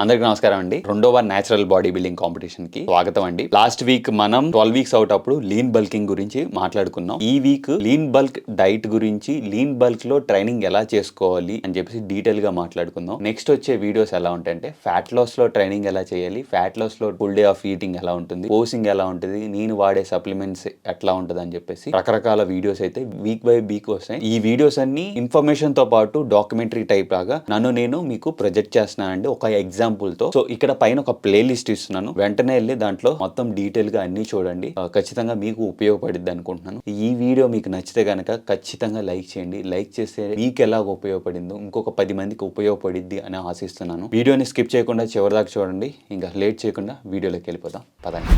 అందరికీ నమస్కారం అండి. రెండవ నేచురల్ బాడీ బిల్డింగ్ కాంపిటీషన్ కి స్వాగతం అండి. లాస్ట్ వీక్ మనం 12 వీక్స్ అవుట్ అప్పుడు లీన్ బల్కింగ్ గురించి మాట్లాడుకున్నాం. ఈ వీక్ లీన్ బల్క్ డైట్ గురించి, లీన్ బల్క్ లో ట్రైనింగ్ ఎలా చేసుకోవాలి అని చెప్పేసి డీటెయిల్ గా మాట్లాడుకుందాం. నెక్స్ట్ వచ్చే వీడియోస్ ఎలా ఉంటాయంటే ఫ్యాట్ లాస్ లో ట్రైనింగ్ ఎలా చేయాలి, ఫ్యాట్ లాస్ లో ఫుల్ డే ఆఫ్ ఈటింగ్ ఎలా ఉంటుంది, పోసింగ్ ఎలా ఉంటుంది, నేను వాడే సప్లిమెంట్స్ ఎట్లా ఉంటుంది అని చెప్పేసి రకరకాల వీడియోస్ అయితే వీక్ బై వీక్ వస్తాయి. ఈ వీడియోస్ అన్ని ఇన్ఫర్మేషన్ తో పాటు డాక్యుమెంటరీ టైప్ లాగా నేను మీకు ప్రొజెక్ట్ చేస్తున్నానండి ఒక ఎగ్జాంపుల్ తో. సో ఇక్కడ పైన ఒక ప్లే లిస్ట్ ఇస్తున్నాను, వెంటనే వెళ్ళి దాంట్లో మొత్తం డీటెయిల్ గా అన్ని చూడండి. ఖచ్చితంగా మీకు ఉపయోగపడిద్ది అనుకుంటున్నాను. ఈ వీడియో మీకు నచ్చితే గనక ఖచ్చితంగా లైక్ చేయండి. లైక్ చేస్తే మీకు ఎలా ఉపయోగపడిందో ఇంకొక 10 మందికి ఉపయోగపడిద్ది అని ఆశిస్తున్నాను. వీడియోని స్కిప్ చేయకుండా చివరిదాకా చూడండి. ఇంకా లేట్ చేయకుండా వీడియోలోకి వెళ్ళిపోదాం పదండి.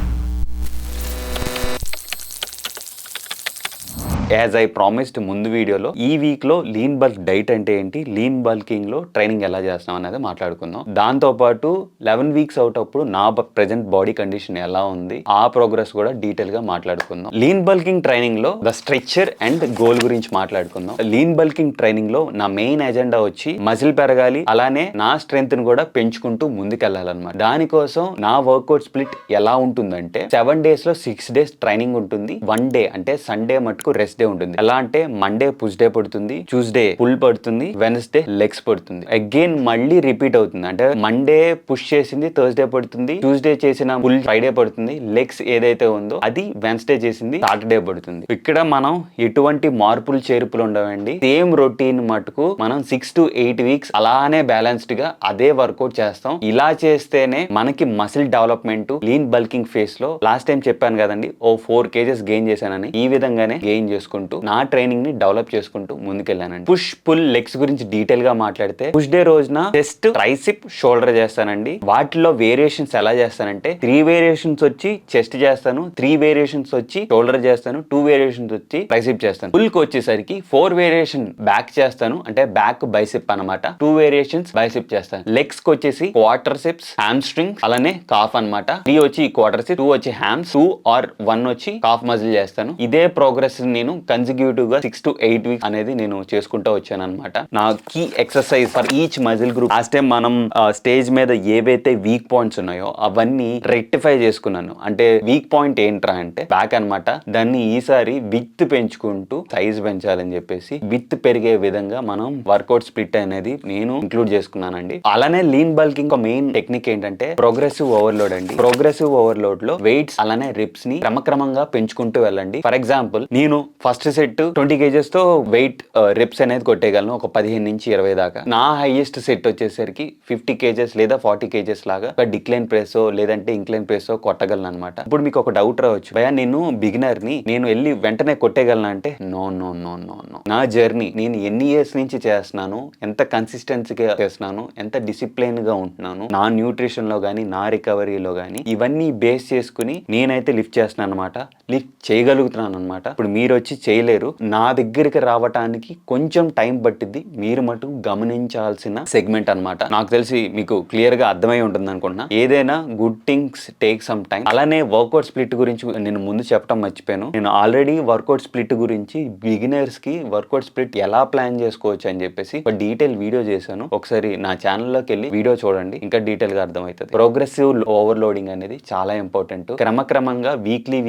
యాజ్ ఐ ప్రామిస్డ్ ముందు వీడియోలో ఈ వీక్ లో లీన్ బల్క్ డైట్ అంటే ఏంటి, లీన్ బల్కింగ్ లో ట్రైనింగ్ ఎలా చేస్తాం అనేది మాట్లాడుకుందాం. దాంతో పాటు 11 వీక్స్ అవుట్ అప్పుడు నా ప్రెజెంట్ బాడీ కండిషన్ ఎలా ఉంది, ఆ ప్రోగ్రెస్ కూడా డీటెయిల్ గా మాట్లాడుకుందాం. లీన్ బల్కింగ్ ట్రైనింగ్ లో ద స్ట్రక్చర్ అండ్ గోల్ గురించి మాట్లాడుకుందాం. లీన్ బల్కింగ్ ట్రైనింగ్ లో నా మెయిన్ ఎజెండా వచ్చి మజిల్ పెరగాలి, అలానే నా స్ట్రెంత్ ని కూడా పెంచుకుంటూ ముందుకెళ్లాలన్నమాట. దానికోసం నా వర్కౌట్ స్ప్లిట్ ఎలా ఉంటుందంటే 7 days లో 6 days ట్రైనింగ్ ఉంటుంది. 1 day అంటే సండే మటుకు రెస్ట్ డే ఉంటుంది. ఎలా అంటే మండే పుష్ డే పడుతుంది, ట్యూస్డే పుల్ పడుతుంది, వెన్స్డే లెగ్స్ పడుతుంది. అగైన్ మళ్ళీ రిపీట్ అవుతుంది. అంటే మండే పుష్ చేసింది థర్స్డే పడుతుంది, ట్యూస్డే చేసిన పుల్ ఫ్రైడే పడుతుంది, లెగ్స్ ఏదైతే ఉందో అది వెన్స్డే చేసింది సాటర్డే పడుతుంది. ఇక్కడ మనం ఎటువంటి మార్పులు చేర్పులు ఉండవండి. సేమ్ రొటీన్ మటుకు మనం 6 to 8 వీక్స్ అలానే బ్యాలెన్స్డ్ గా అదే వర్కౌట్ చేస్తాం. ఇలా చేస్తేనే మనకి muscle development lean bulking face లో లాస్ట్ టైం చెప్పాను కదండి, ఓ 4 kgs గెయిన్ చేశానని, ఈ విధంగానే గెయిన్ చేసుకుంటూ నా ట్రైనింగ్ ని డెవలప్ చేసుకుంటూ ముందుకెళ్ళానండి. పుష్ పుల్ లెగ్స్ గురించి డీటెయిల్ గా మాట్లాడితే పుష్ డే రోజున చెస్ట్, ట్రైసిప్, షోల్డర్ చేస్తానండి. వాటిలో వేరియేషన్స్ ఎలా చేస్తానంటే 3 వేరియేషన్స్ వచ్చి చెస్ట్ చేస్తాను, 3 వేరియేషన్స్ వచ్చి షోల్డర్ చేస్తాను, 2 వేరియేషన్స్ వచ్చి ట్రైసిప్ చేస్తాను. ఫుల్ కి వచ్చేసరికి 4 వేరియేషన్ బ్యాక్ చేస్తాను, అంటే బ్యాక్ బైసిప్ అనమాట. 2 వేరియేషన్స్ బైసిప్ చేస్తాను. లెగ్స్ కి వచ్చేసి క్వార్టర్సిప్స్, హ్యామ్ స్ట్రింగ్, అలానే కాఫ్ అనమాట. 3 వచ్చి క్వార్టర్సిప్, 2 వచ్చి హ్యామ్స్, 2 or 1 వచ్చి కాఫ్ మజిల్ చేస్తాను. ఇదే ప్రోగ్రెస్ నేను కన్సిక్యూటివ్ గా 6 to 8 వీక్స్ అనేది నేను చేసుకుంటూ వచ్చాను అనమాట. నా key exercise for each muscle group. Last time మనం స్టేజ్ మీద ఏవైతే వీక్ పాయింట్స్ ఉన్నాయో అవన్నీ రెక్టిఫై చేసుకున్నాను. అంటే వీక్ పాయింట్ ఏంట్రా అంటే బ్యాక్ అనమాట. దాన్ని ఈసారి విత్ పెంచుకుంటూ సైజ్ పెంచాలని చెప్పేసి విత్ పెరిగే విధంగా మనం వర్కౌట్ స్ప్లిట్ అనేది నేను ఇంక్లూడ్ చేసుకున్నానండి. అలానే లీన్ బల్కింగ్ మెయిన్ టెక్నిక్ ఏంటంటే ప్రోగ్రెసివ్ ఓవర్లోడ్ అండి. ప్రోగ్రెసివ్ ఓవర్లోడ్ లో వెయిట్స్ అలానే రిప్స్ ని క్రమక్రమంగా పెంచుకుంటూ వెళ్ళండి. ఫర్ ఎగ్జాంపుల్ నేను ఫస్ట్ సెట్ 20 kgs తో వెయిట్ రిప్స్ అనేది కొట్టేయగలను, ఒక 15 నుంచి 20 దాకా. నా హైయెస్ట్ సెట్ వచ్చేసరికి 50 kgs లేదా 40 kgs లాగా ఒక డిక్లైన్ ప్రెస్ లేదంటే ఇంక్లైన్ ప్రెస్ కొట్టగలను అనమాట. ఇప్పుడు మీకు ఒక డౌట్ రావచ్చు, భయ్యా నేను బిగినర్ ని, నేను వెళ్ళి వెంటనే కొట్టేయగలను అంటే no no no no no. నా జర్నీ నేను ఎన్ని ఇయర్స్ నుంచి చేస్తున్నాను, ఎంత కన్సిస్టెన్సీగా చేస్తున్నాను, ఎంత డిసిప్లిన్ గా ఉంటున్నాను, నా న్యూట్రిషన్ లో గానీ నా రికవరీలో గానీ ఇవన్నీ బేస్ చేసుకుని నేనైతే లిఫ్ట్ చేస్తున్నాను అనమాట. లిఫ్ట్ చేయగలుగుతున్నాను అనమాట. ఇప్పుడు మీరు వచ్చి చేయలేరు, నా దగ్గరికి రావటానికి కొంచెం టైం పట్టిద్ది. మీరు మటుకు గమనించాల్సిన సెగ్మెంట్ అనమాట. నాకు తెలిసి మీకు క్లియర్ గా అర్థమై ఉంటుంది అనుకుంటున్నా. ఏదైనా good things take some time. అలానే వర్కౌట్ స్ప్లిట్ గురించి నేను ముందు చెప్పడం మర్చిపోయాను. నేను ఆల్రెడీ వర్కౌట్ స్ప్లిట్ గురించి బిగినర్స్ కి వర్కౌట్ స్ప్లిట్ ఎలా ప్లాన్ చేసుకోవచ్చు అని చెప్పేసి ఒక డీటెయిల్ వీడియో చేశాను. ఒకసారి నా ఛానల్లోకి వెళ్ళి వీడియో చూడండి, ఇంకా డీటెయిల్ గా అర్థమవుతుంది. ప్రోగ్రెసివ్ ఓవర్లోడింగ్ అనేది చాలా ఇంపార్టెంట్. క్రమక్రమంగా వీక్లీ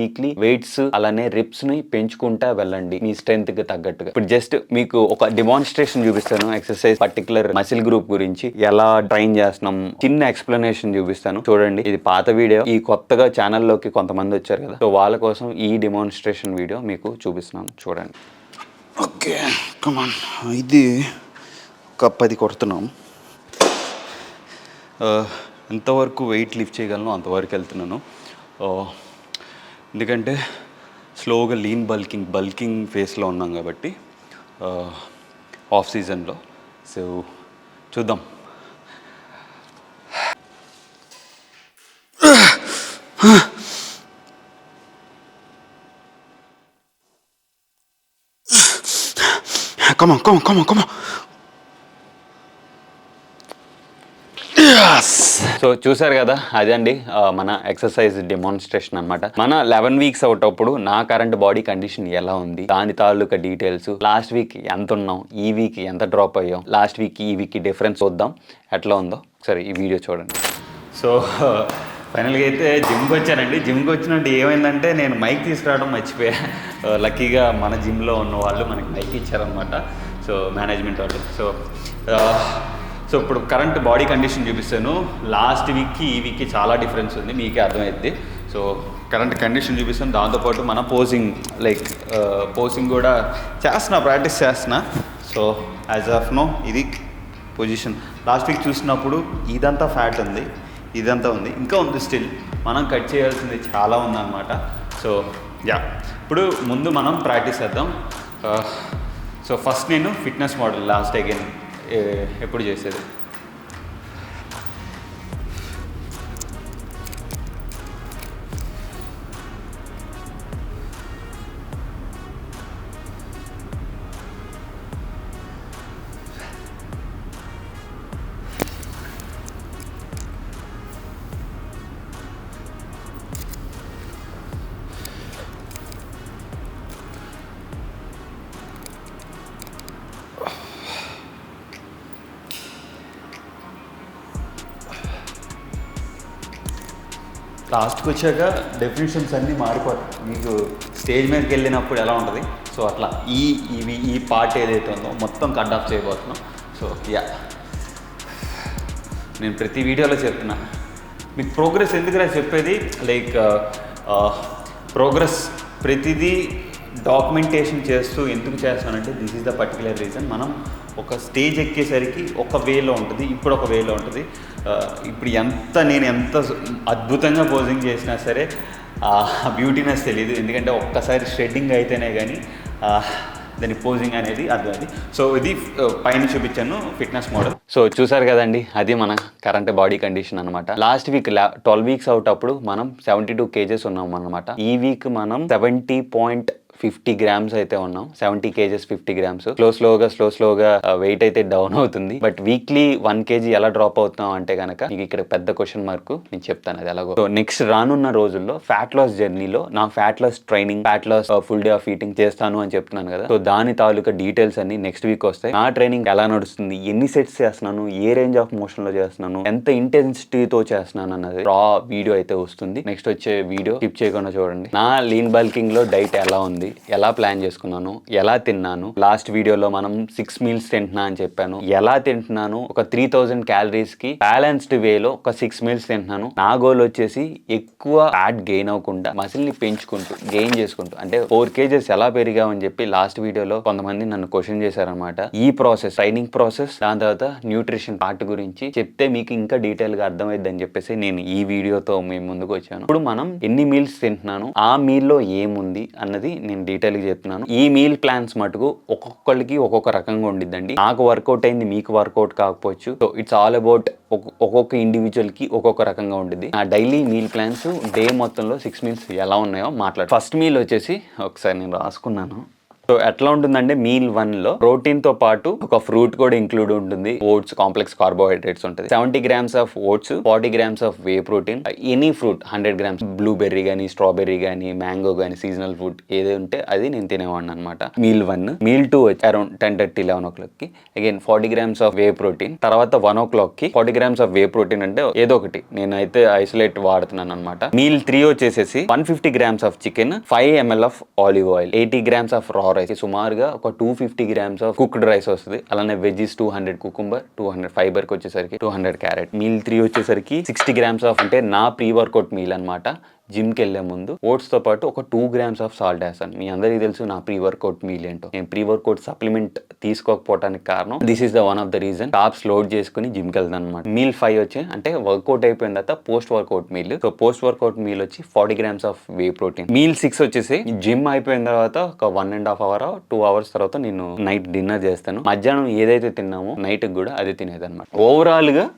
వెయిట్స్ అలానే రిప్స్ ని పెంచుకుంటా వెళ్ళండి మీ స్ట్రెంత్ కి తగ్గట్టుగా. ఇప్పుడు జస్ట్ మీకు ఒక డెమాన్స్ట్రేషన్ చూపిస్తాను. ఎక్సర్సైజ్ పర్టికులర్ మసిల్ గ్రూప్ గురించి ఎలా ట్రైన్ చేస్తున్నాం చిన్న ఎక్స్ప్లెనేషన్ చూపిస్తాను, చూడండి. ఇది పాత వీడియో, ఈ కొత్తగా ఛానల్లోకి కొంతమంది వచ్చారు కదా, సో వాళ్ళ కోసం ఈ డెమాన్స్ట్రేషన్ వీడియో మీకు చూపిస్తున్నాను, చూడండి. ఓకే కమాన్, ఇది ఒక 10 కొడుతున్నాం. ఎంతవరకు వెయిట్ లిఫ్ట్ చేయగలను అంతవరకు వెళ్తున్నాను. ఎందుకంటే స్లోగా లీన్ బల్కింగ్ ఫేస్లో ఉన్నాం కాబట్టి ఆఫ్ సీజన్లో. సో చూద్దాం. Come on. Yes. సో చూసారు కదా అదండి మన ఎక్సర్సైజ్ డెమాన్స్ట్రేషన్ అనమాట. మన 11 వీక్స్ అవుటప్పుడు నా కరెంట్ బాడీ కండిషన్ ఎలా ఉంది, దాని తాలూకా డీటెయిల్స్, లాస్ట్ వీక్ ఎంత ఉన్నాం, ఈ వీక్ ఎంత డ్రాప్ అయ్యాం, లాస్ట్ వీక్ ఈ వీక్ డిఫరెన్స్ చూద్దాం ఎట్లా ఉందో ఒకసారి ఈ వీడియో చూడండి. సో ఫైనల్గా అయితే జిమ్కి వచ్చానండి. జిమ్కి వచ్చినట్టు ఏమైందంటే నేను మైక్ తీసుకురావడం మర్చిపోయా. లక్కీగా మన జిమ్లో ఉన్న వాళ్ళు మనకి మైక్ ఇచ్చారనమాట. సో మేనేజ్మెంట్ వాళ్ళు. సో ఇప్పుడు కరెంట్ బాడీ కండిషన్ చూపిస్తాను. లాస్ట్ వీక్కి ఈ వీక్కి చాలా డిఫరెన్స్ ఉంది, మీకే అర్థమవుద్ది. సో కరెంట్ కండిషన్ చూపిస్తాను. దాంతోపాటు మన పోసింగ్ కూడా ప్రాక్టీస్ చేస్తున్నా. సో యాజ్ ఆఫ్ నో ఇది పొజిషన్. లాస్ట్ వీక్ చూసినప్పుడు ఇదంతా ఫ్యాట్ ఉంది, ఇదంతా ఉంది, ఇంకా ఉంది స్టిల్. మనం కట్ చేయాల్సింది చాలా ఉందన్నమాట. సో ఇప్పుడు ముందు మనం ప్రాక్టీస్ చేద్దాం. సో ఫస్ట్ నేను ఫిట్నెస్ మోడల్ లాస్ట్ అగైన్ ఎప్పుడు చేసేది. లాస్ట్కి వచ్చాక డెఫినేషన్స్ అన్నీ మారిపోతాయి. మీకు స్టేజ్ మీదకి వెళ్ళినప్పుడు ఎలా ఉంటుంది, సో అట్లా ఈ పార్ట్ ఏదైతే ఉందో మొత్తం కట్ ఆఫ్ చేయబోతున్నాం. సో నేను ప్రతి వీడియోలో చెప్తున్నా మీకు ప్రోగ్రెస్ ఎందుకురా చెప్పేది, లైక్ ప్రోగ్రెస్ ప్రతిదీ డాక్యుమెంటేషన్ చేస్తూ ఎందుకు చేస్తానంటే this is the particular reason. మనం ఒక స్టేజ్ ఎక్కేసరికి ఒక వేలో ఉంటుంది, ఇప్పుడు ఒక వేలో ఉంటుంది. ఇప్పుడు నేను ఎంత అద్భుతంగా పోజింగ్ చేసినా సరే బ్యూటీనెస్ తెలియదు, ఎందుకంటే ఒక్కసారి షెడ్డింగ్ అయితేనే కానీ దాని పోజింగ్ అనేది అర్థమైంది. సో ఇది పైన చూపించాను ఫిట్నెస్ మోడల్. సో చూసారు కదండి, అది మన కరెంట్ బాడీ కండిషన్ అనమాట. లాస్ట్ వీక్ 12 వీక్స్ అవుట్ అప్పుడు మనం 72 kgs ఉన్నాం అనమాట. ఈ వీక్ మనం 70.50 grams అయితే ఉన్నాం. 70 kgs 50 grams. స్లోగా వెయిట్ అయితే డౌన్ అవుతుంది. బట్ వీక్లీ 1 kg ఎలా డ్రాప్ అవుతున్నాం అంటే కనుక మీకు ఇక్కడ పెద్ద క్వశ్చన్ మార్క్. నేను చెప్తాను అది ఎలాగో. సో నెక్స్ట్ రానున్న రోజుల్లో ఫ్యాట్ లాస్ జర్నీలో నా fat loss training, fat loss full day of eating చేస్తాను అని చెప్తున్నాను కదా. సో దాని తాలూకా డీటెయిల్స్ అన్ని నెక్స్ట్ వీక్ వస్తాయి. నా ట్రైనింగ్ ఎలా నడుస్తుంది, ఎన్ని సెట్స్ చేస్తున్నాను, ఏ రేంజ్ ఆఫ్ మోషన్ లో చేస్తున్నాను, ఎంత ఇంటెన్సిటీతో చేస్తున్నాను అన్నది రా వీడియో అయితే వస్తుంది. నెక్స్ట్ వచ్చే వీడియో స్కిప్ చేయకుండా చూడండి. నా లీన్ బల్కింగ్ లో డైట్ ఎలా ఉంది, ఎలా ప్లాన్ చేసుకున్నాను, ఎలా తిన్నాను. లాస్ట్ వీడియోలో మనం 6 meals తింటున్నా అని చెప్పాను. ఎలా తింటున్నాను, ఒక 3000 calories కి బ్యాలెన్స్డ్ వేలో ఒక 6 meals తింటున్నాను. నా గోల్ వచ్చేసి ఎక్కువ ఫ్యాట్ గెయిన్ అవ్వకుండా మసిల్ ని పెంచుకుంటూ గెయిన్ చేసుకుంటూ, అంటే 4 kgs ఎలా పెరిగామని చెప్పి లాస్ట్ వీడియోలో కొంతమంది నన్ను క్వశ్చన్ చేశారనమాట. ఈ ప్రాసెస్, ట్రైనింగ్ ప్రాసెస్, దాని తర్వాత న్యూట్రిషన్ పార్ట్ గురించి చెప్తే మీకు ఇంకా డీటెయిల్ గా అర్థమైంది అని చెప్పేసి నేను ఈ వీడియోతో మేము ముందుకు వచ్చాను. ఇప్పుడు మనం ఎన్ని మీల్స్ తింటున్నాను, ఆ మీల్ లో ఏముంది అన్నది నేను డీటెయిల్ గా చెప్తున్నాను. ఈ మీల్ ప్లాన్స్ మటుకు ఒక్కొక్కరికి ఒక్కొక్క రకంగా ఉండిద్దండి. నాకు వర్కౌట్ అయింది మీకు వర్కౌట్ కాకపోవచ్చు. సో ఇట్స్ ఆల్ అబౌట్ ఒక్కొక్క ఇండివిజువల్ కి ఒక్కొక్క రకంగా ఉండిద్ది. నా డైలీ మీల్ ప్లాన్స్ డే మొత్తంలో 6 meals ఎలా ఉన్నాయో మాట్లాడు. ఫస్ట్ మీల్ వచ్చేసి ఒకసారి నేను రాసుకున్నాను. సో ఎట్లా ఉంటుందంటే మీల్ 1లో ప్రోటీన్ తో పాటు ఒక ఫ్రూట్ కూడా ఇంక్లూడ్ ఉంటుంది. ఓట్స్, కాంప్లెక్స్ కార్బోహైడ్రేట్స్ ఉంటుంది. 70 grams of votes, 40 grams of whey protein, any fruit 100 grams, blueberry కానీ, స్ట్రాబెర్రీ కానీ, మ్యాంగో కానీ, సీజనల్ ఫ్రూట్ ఏది ఉంటే అది నేను తినేవాడిని అనమాట. మీల్ 1. మీల్ 2 వచ్చి around 10:30, 11 o'clock again 40 grams of whey protein. తర్వాత 1 o'clock 40 grams of whey protein, అంటే ఏదో ఒకటి నేనైతే ఐసోలేట్ వాడుతున్నాను అనమాట. మీల్ 3 వచ్చేసేసి 150 grams of chicken, 5 ml of olive oil, 80 grams of రా రైస్, సుమారుగా ఒక 250 grams ఆఫ్ కుక్డ్ రైస్ వస్తుంది. అలానే వెజ్జీస్ 200 కుకుంబర్, 200 ఫైబర్ కి వచ్చేసరికి 200 క్యారెట్. మీల్ 3 వచ్చేసరికి 60 grams ఆఫ్, అంటే నా ప్రీ వర్కౌట్ మీల్ అనమాట. జిమ్కి వెళ్ళే ముందు ఓట్స్తో పాటు ఒక 2 grams ఆఫ్ సాల్ట్ వేస్తాను. మీ అందరికీ తెలుసు నా ప్రీ వర్కౌట్ మీల్ ఏంటో. నేను ప్రీ వర్కౌట్ సప్లిమెంట్ తీసుకోకపోవడానికి కారణం this is the one of the reason. Tops load చేసుకుని జిమ్కి వెళ్తాను అనమాట. మీల్ 5 వచ్చి అంటే వర్కౌట్ అయిపోయిన తర్వాత post workout meal. So post workout meal వచ్చి 40 grams of whey protein. Meal 6 వచ్చేసి జిమ్ అయిపోయిన తర్వాత ఒక 1.5 hour 2 hours తర్వాత నేను నైట్ డిన్నర్ చేస్తాను. మధ్యాహ్నం ఏదైతే తిన్నామో నైట్ కూడా అదే తినేది అనమాట. ఓవరాల్ గా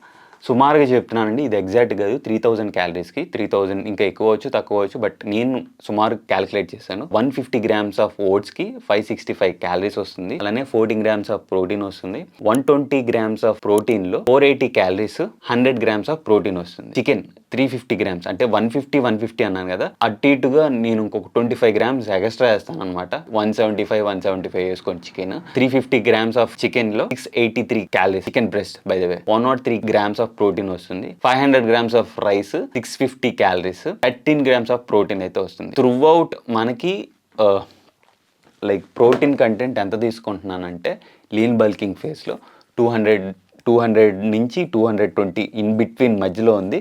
సుమారుగా చెప్తున్నానండి, ఇది ఎగ్జాక్ట్ కాదు. 3000 క్యాలరీస్కి 3000 ఇంకా ఎక్కువ వచ్చు తక్కువ వచ్చు, బట్ నేను సుమారు క్యాలిక్యులేట్ చేశాను. 150 grams ఆఫ్ ఓట్స్కి 565 క్యాలరీస్ వస్తుంది. అలానే 14 grams ఆఫ్ ప్రోటీన్ వస్తుంది. 120 grams ఆఫ్ ప్రోటీన్లో 480 క్యాలరీస్, 100 grams ఆఫ్ ప్రోటీన్ వస్తుంది. చికెన్ 350 grams, అంటే 150 అన్నాను కదా, అటు ఇటుగా నేను ఇంకొక 25 grams ఎక్స్ట్రా వేస్తాను అనమాట. 175 వేసుకోండి చికెన్. 350 grams ఆఫ్ చికెన్లో 683 calories, chicken breast by the way. 103 grams of protein వస్తుంది. 500 grams of rice, 650 calories, 13 grams of protein అయితే వస్తుంది. త్రూ అవుట్ మనకి లైక్ ప్రోటీన్ కంటెంట్ ఎంత తీసుకుంటున్నానంటే లీన్ బల్కింగ్ ఫేస్లో 200 నుంచి 220 ఇన్ బిట్వీన్ మధ్యలో ఉంది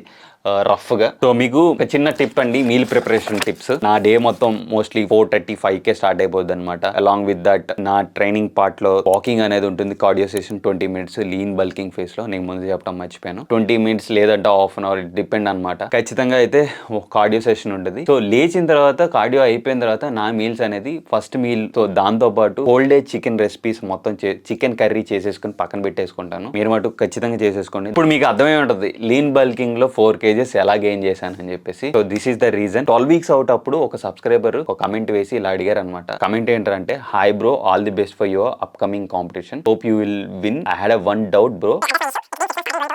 రఫ్గా. సో మీకు ఒక చిన్న టిప్ అండి, మీల్ ప్రిపరేషన్ టిప్స్. నా డే మొత్తం మోస్ట్లీ 4:35కే స్టార్ట్ అయిపోద్ది అనమాట. అలాంగ్ విత్ దట్ నా ట్రైనింగ్ పార్ట్లో వాకింగ్ అనేది ఉంటుంది. Cardio session 20 minutes lean bulking ఫేస్లో. నేను ముందు చెప్పడం మర్చిపోయాను. 20 minutes లేదంటే హాఫ్ అన్ అవర్, డిపెండ్ అనమాట. ఖచ్చితంగా అయితే కార్డియో సెషన్ ఉంటుంది. సో లేచిన తర్వాత కార్డియో అయిపోయిన తర్వాత నా మీల్స్ అనేది ఫస్ట్ మీల్, సో దాంతోపాటు హోల్ డే చికెన్ రెసిపీస్ మొత్తం చికెన్ కర్రీ చేసేసుకుని పక్కన పెట్టేసుకుంటాను. మీరు మటు ఖచ్చితంగా చేసేసుకోండి. ఇప్పుడు మీకు అర్థమై ఉంటుంది లీన్ బల్కింగ్ లో 4 kgs ఎలా గెయిన్ చేశాను అని చెప్పేసి. So this is the reason. 12 weeks out అప్పుడు ఒక సబ్స్క్రైబర్ ఒక కమెంట్ వేసి ఇలా అడిగారు అనమాట. కమెంట్ ఏంటంటే, hi bro, all the best for your upcoming competition, hope you will win. I had one doubt bro,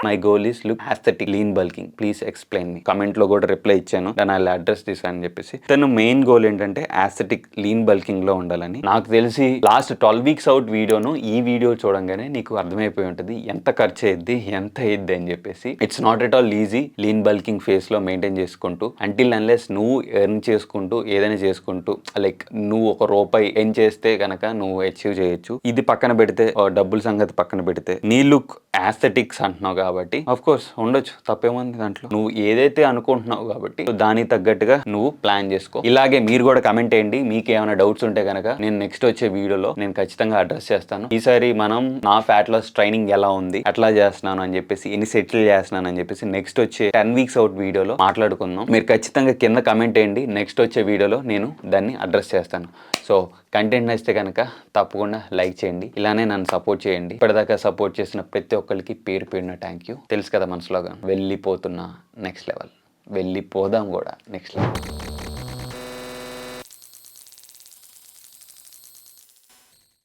my goal is look aesthetic lean bulking, please explain me. Comment లో కూడా reply ఇచ్చాను, దాని అలా address తీసాను అని చెప్పేసి. తను main goal ఏంటంటే aesthetic లీన్ బల్కింగ్ లో ఉండాలని. నాకు తెలిసి లాస్ట్ 12 weeks అవుట్ వీడియోను ఈ వీడియో చూడంగానే నీకు అర్థమైపోయి ఉంటుంది ఎంత ఖర్చు అయ్యిద్ది, ఎంత అయ్యిద్ది అని చెప్పేసి. It's not at all easy lean bulking face లో మెయింటైన్ చేసుకుంటూ, అంటిల్ అన్లెస్ నువ్వు ఎర్న్ చేసుకుంటూ ఏదైనా చేసుకుంటూ, లైక్ నువ్వు ₹1 ఎర్న్ చేస్తే కనుక నువ్వు అచీవ్ చేయొచ్చు. ఇది పక్కన పెడితే, డబ్బుల సంగతి పక్కన పెడితే, నీ లుక్ aesthetics అంటున్నావు కాబట్టి ఆఫ్ కోర్స్ ఉండొచ్చు, తప్పేముంది దాంట్లో. నువ్వు ఏదైతే అనుకుంటున్నావు కాబట్టి దానికి తగ్గట్టుగా నువ్వు ప్లాన్ చేసుకో. ఇలాగే మీరు కూడా కమెంట్ చేయండి, మీకు ఏమైనా డౌట్స్ ఉంటే కనుక నేను నెక్స్ట్ వచ్చే వీడియోలో నేను ఖచ్చితంగా అడ్రస్ చేస్తాను. ఈసారి మనం నా ఫ్యాట్ లాస్ ట్రైనింగ్ ఎలా ఉంది, ఎట్లా చేస్తున్నాను అని చెప్పేసి, ఎన్ని సెటిల్ చేస్తున్నాను అని చెప్పేసి నెక్స్ట్ వచ్చే 10 weeks అవుట్ వీడియోలో మాట్లాడుకుందాం. మీరు ఖచ్చితంగా కింద కమెంట్ చేయండి, నెక్స్ట్ వచ్చే వీడియోలో నేను దాన్ని అడ్రస్ చేస్తాను. సో కంటెంట్ నచ్చితే కనుక తప్పకుండా లైక్ చేయండి, ఇలానే నన్ను సపోర్ట్ చేయండి. ఇప్పటిదాకా సపోర్ట్ చేసిన ప్రతి ఒక్కరికి పేరు పేరున థ్యాంక్ యూ. తెలుసు కదా మన స్లోగన్, వెళ్ళిపోతున్నా నెక్స్ట్ లెవెల్, వెళ్ళిపోదాం కూడా నెక్స్ట్ లెవెల్.